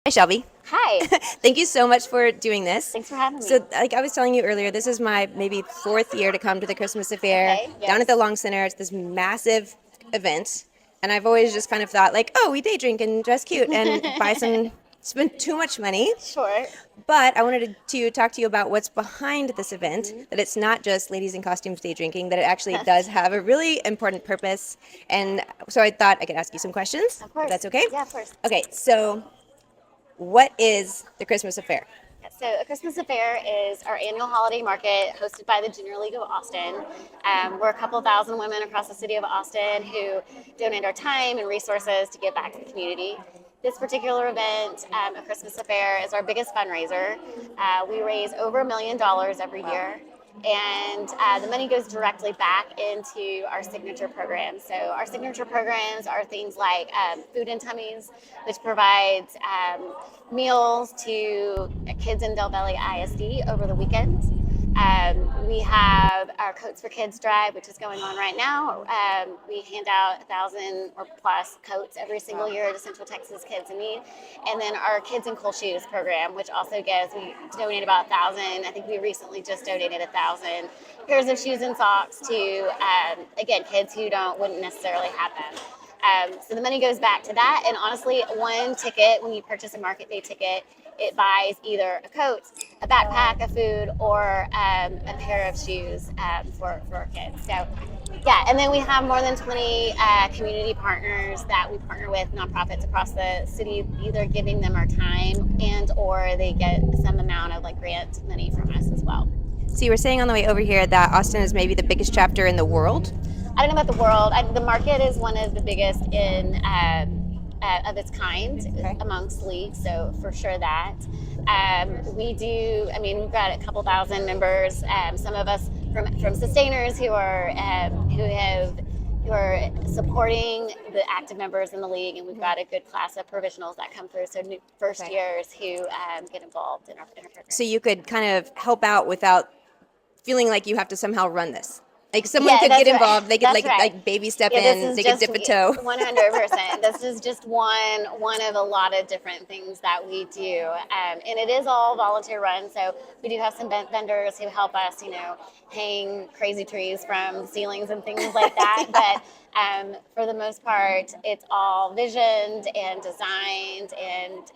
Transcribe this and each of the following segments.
Hi, Shelby. Hi. Thank you so much for doing this. Thanks for having me. So, like I was telling you earlier, this is my maybe fourth year to come to the Christmas Affair Okay. down at the Yes. Long Center. It's this massive event, and I've always just kind of thought like, oh, we day drink and dress cute and buy some, spend too much money. Sure. But I wanted to talk to you about what's behind this event, Mhm. that it's not just ladies in costumes day drinking, that it actually does have a really important purpose. And so I thought I could ask you some questions, Of if course. that's okay. Yeah, of course. Okay, so what is the Christmas Affair? So, A Christmas Affair is our annual holiday market hosted by the Junior League of Austin. We're a couple thousand women across the city of Austin who donate our time and resources to give back to the community. This particular event, A Christmas Affair, is our biggest fundraiser. We raise over $1 million every year. And the money goes directly back into our signature programs. So, our signature programs are things like Food and Tummies, which provides meals to kids in Del Valle ISD over the weekends. We have our Coats for Kids drive, which is going on right now. We hand out 1,000 or plus coats every single year to Central Texas kids in need. And then our Kids in Cool Shoes program, which also gives, we donate about 1,000. I think we recently just donated 1,000 pairs of shoes and socks to, again, kids who wouldn't necessarily have them. So the money goes back to that. And honestly, one ticket, when you purchase a market day ticket, it buys either a coat, a backpack of food, or a pair of shoes for our kids. So, yeah, and then we have more than 20 community partners that we partner with, nonprofits across the city, either giving them our time and or they get some amount of like grant money from us as well. So you were saying on the way over here that Austin is maybe the biggest chapter in the world. I don't know about the world. The market is one of the biggest in of its kind Okay. amongst leagues, so for sure that. We do. I mean, we've got a couple thousand members. Some of us from sustainers who are supporting the active members in the league, and we've got a good class of provisionals that come through. So new first Okay. years who get involved in our program. So you could kind of help out without feeling like you have to somehow run this. Like someone Yeah, could get that's right. involved, they could That's like right. like baby step Yeah, this in, is they could just dip a toe. 100%. This is just one of a lot of different things that we do, and it is all volunteer run. So we do have some vendors who help us, hang crazy trees from ceilings and things like that. Yeah. But for the most part, it's all visioned and designed and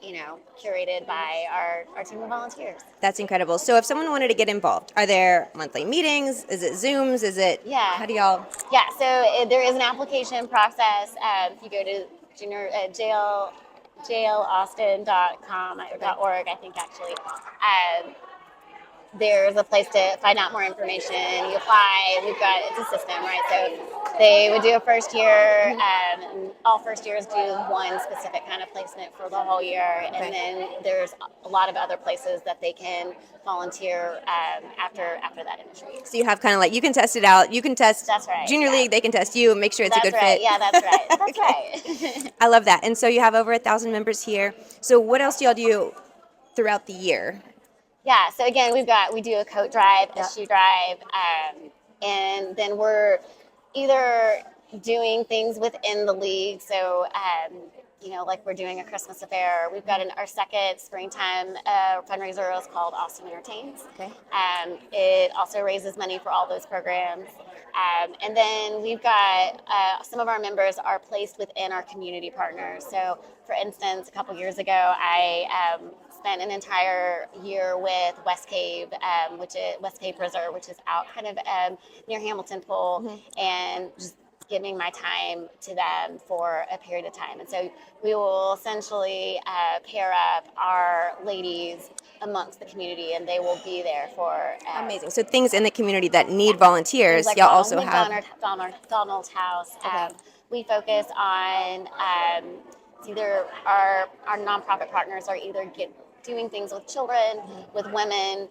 curated by our team of volunteers. That's incredible. So if someone wanted to get involved, are there monthly meetings? Is it Zooms? Is it Yeah. how do y'all? Yeah, so there is an application process. If you go to junior, jailaustin.com or .org, I think actually, there's a place to find out more information. You apply. It's a system, right? So they would do a first year. And all first years do one specific kind of placement for the whole year, Okay. and then there's a lot of other places that they can volunteer after that initial year. So you have kind of like you can test it out. You can test That's right. junior Yeah. league. They can test you and make sure it's a That's good right. fit. Yeah, that's right. That's Okay. right. I love that. And so you have over 1,000 members here. So what else do y'all do throughout the year? Yeah, so again, we do a coat drive, a Yeah. shoe drive, and then we're either doing things within the league. So, like we're doing a Christmas affair. We've got our second springtime fundraiser is called Austin Entertains. Okay. It also raises money for all those programs. And then we've got some of our members are placed within our community partners. So, for instance, a couple years ago, I spent an entire year with West Cave, which is West Cave Preserve, which is out kind of near Hamilton Pool, and just giving my time to them for a period of time. And so we will essentially pair up our ladies amongst the community, and they will be there for Amazing. So things in the community that need volunteers, things like y'all also have. Donald's house. Okay. We focus on it's either our nonprofit partners are either doing things with children, with women,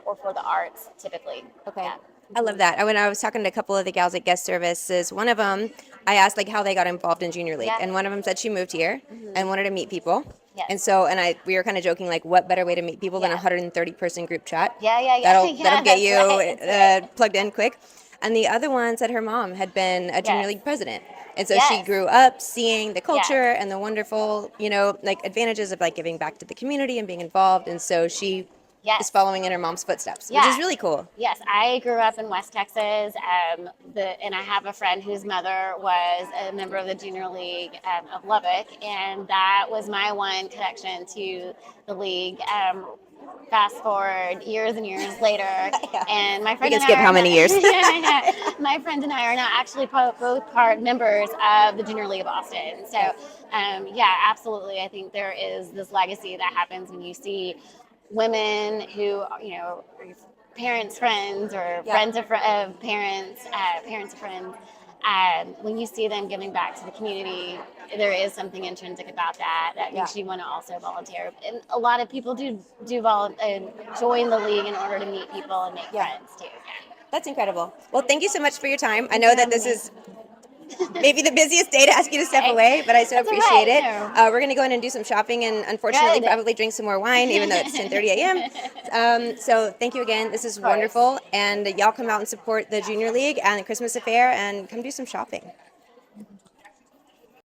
or for the arts typically. Okay. Yeah. I love that. When I was talking to a couple of the gals at guest services, one of them, I asked like how they got involved in junior league, Yeah. and one of them said she moved here and wanted to meet people. Yes. And so, we were kind of joking like, what better way to meet people than a Yeah. 130-person group chat? Yeah. That'll Yeah, get that's you right. That's right. plugged in quick. And the other one said her mom had been a junior Yes. league president, And so she Yes. grew up seeing the Yes. culture and the wonderful, like advantages of like giving back to the community and being involved. And so she is Yes. following in her mom's footsteps, which Yeah. is really cool. Yes, I grew up in West Texas, and I have a friend whose mother was a member of the Junior League of Lubbock, and that was my one connection to the league. Fast forward years and years later, Yeah. and my We friend can and skip I how are many now, years. my friend and I are now actually both part members of the Junior League of Austin. So, yeah, absolutely, I think there is this legacy that happens when you see women who, are parents' friends or Yeah. friends of parents, parents of friends. When you see them giving back to the community, there is something intrinsic about that makes you want to also volunteer. And a lot of people do join the league in order to meet people and make friends too. Yeah. That's incredible. Well, thank you so much for your time. I Thanks know for that having this me. is maybe the busiest day to ask you to step Hey, away, but I so that's all appreciate right. it. No. We're going to go in and do some shopping and unfortunately Good. probably drink some more wine, even though it's 10:30 a.m. So thank you again. This is Of course. wonderful. And y'all come out and support the Junior League and the Christmas Affair and come do some shopping.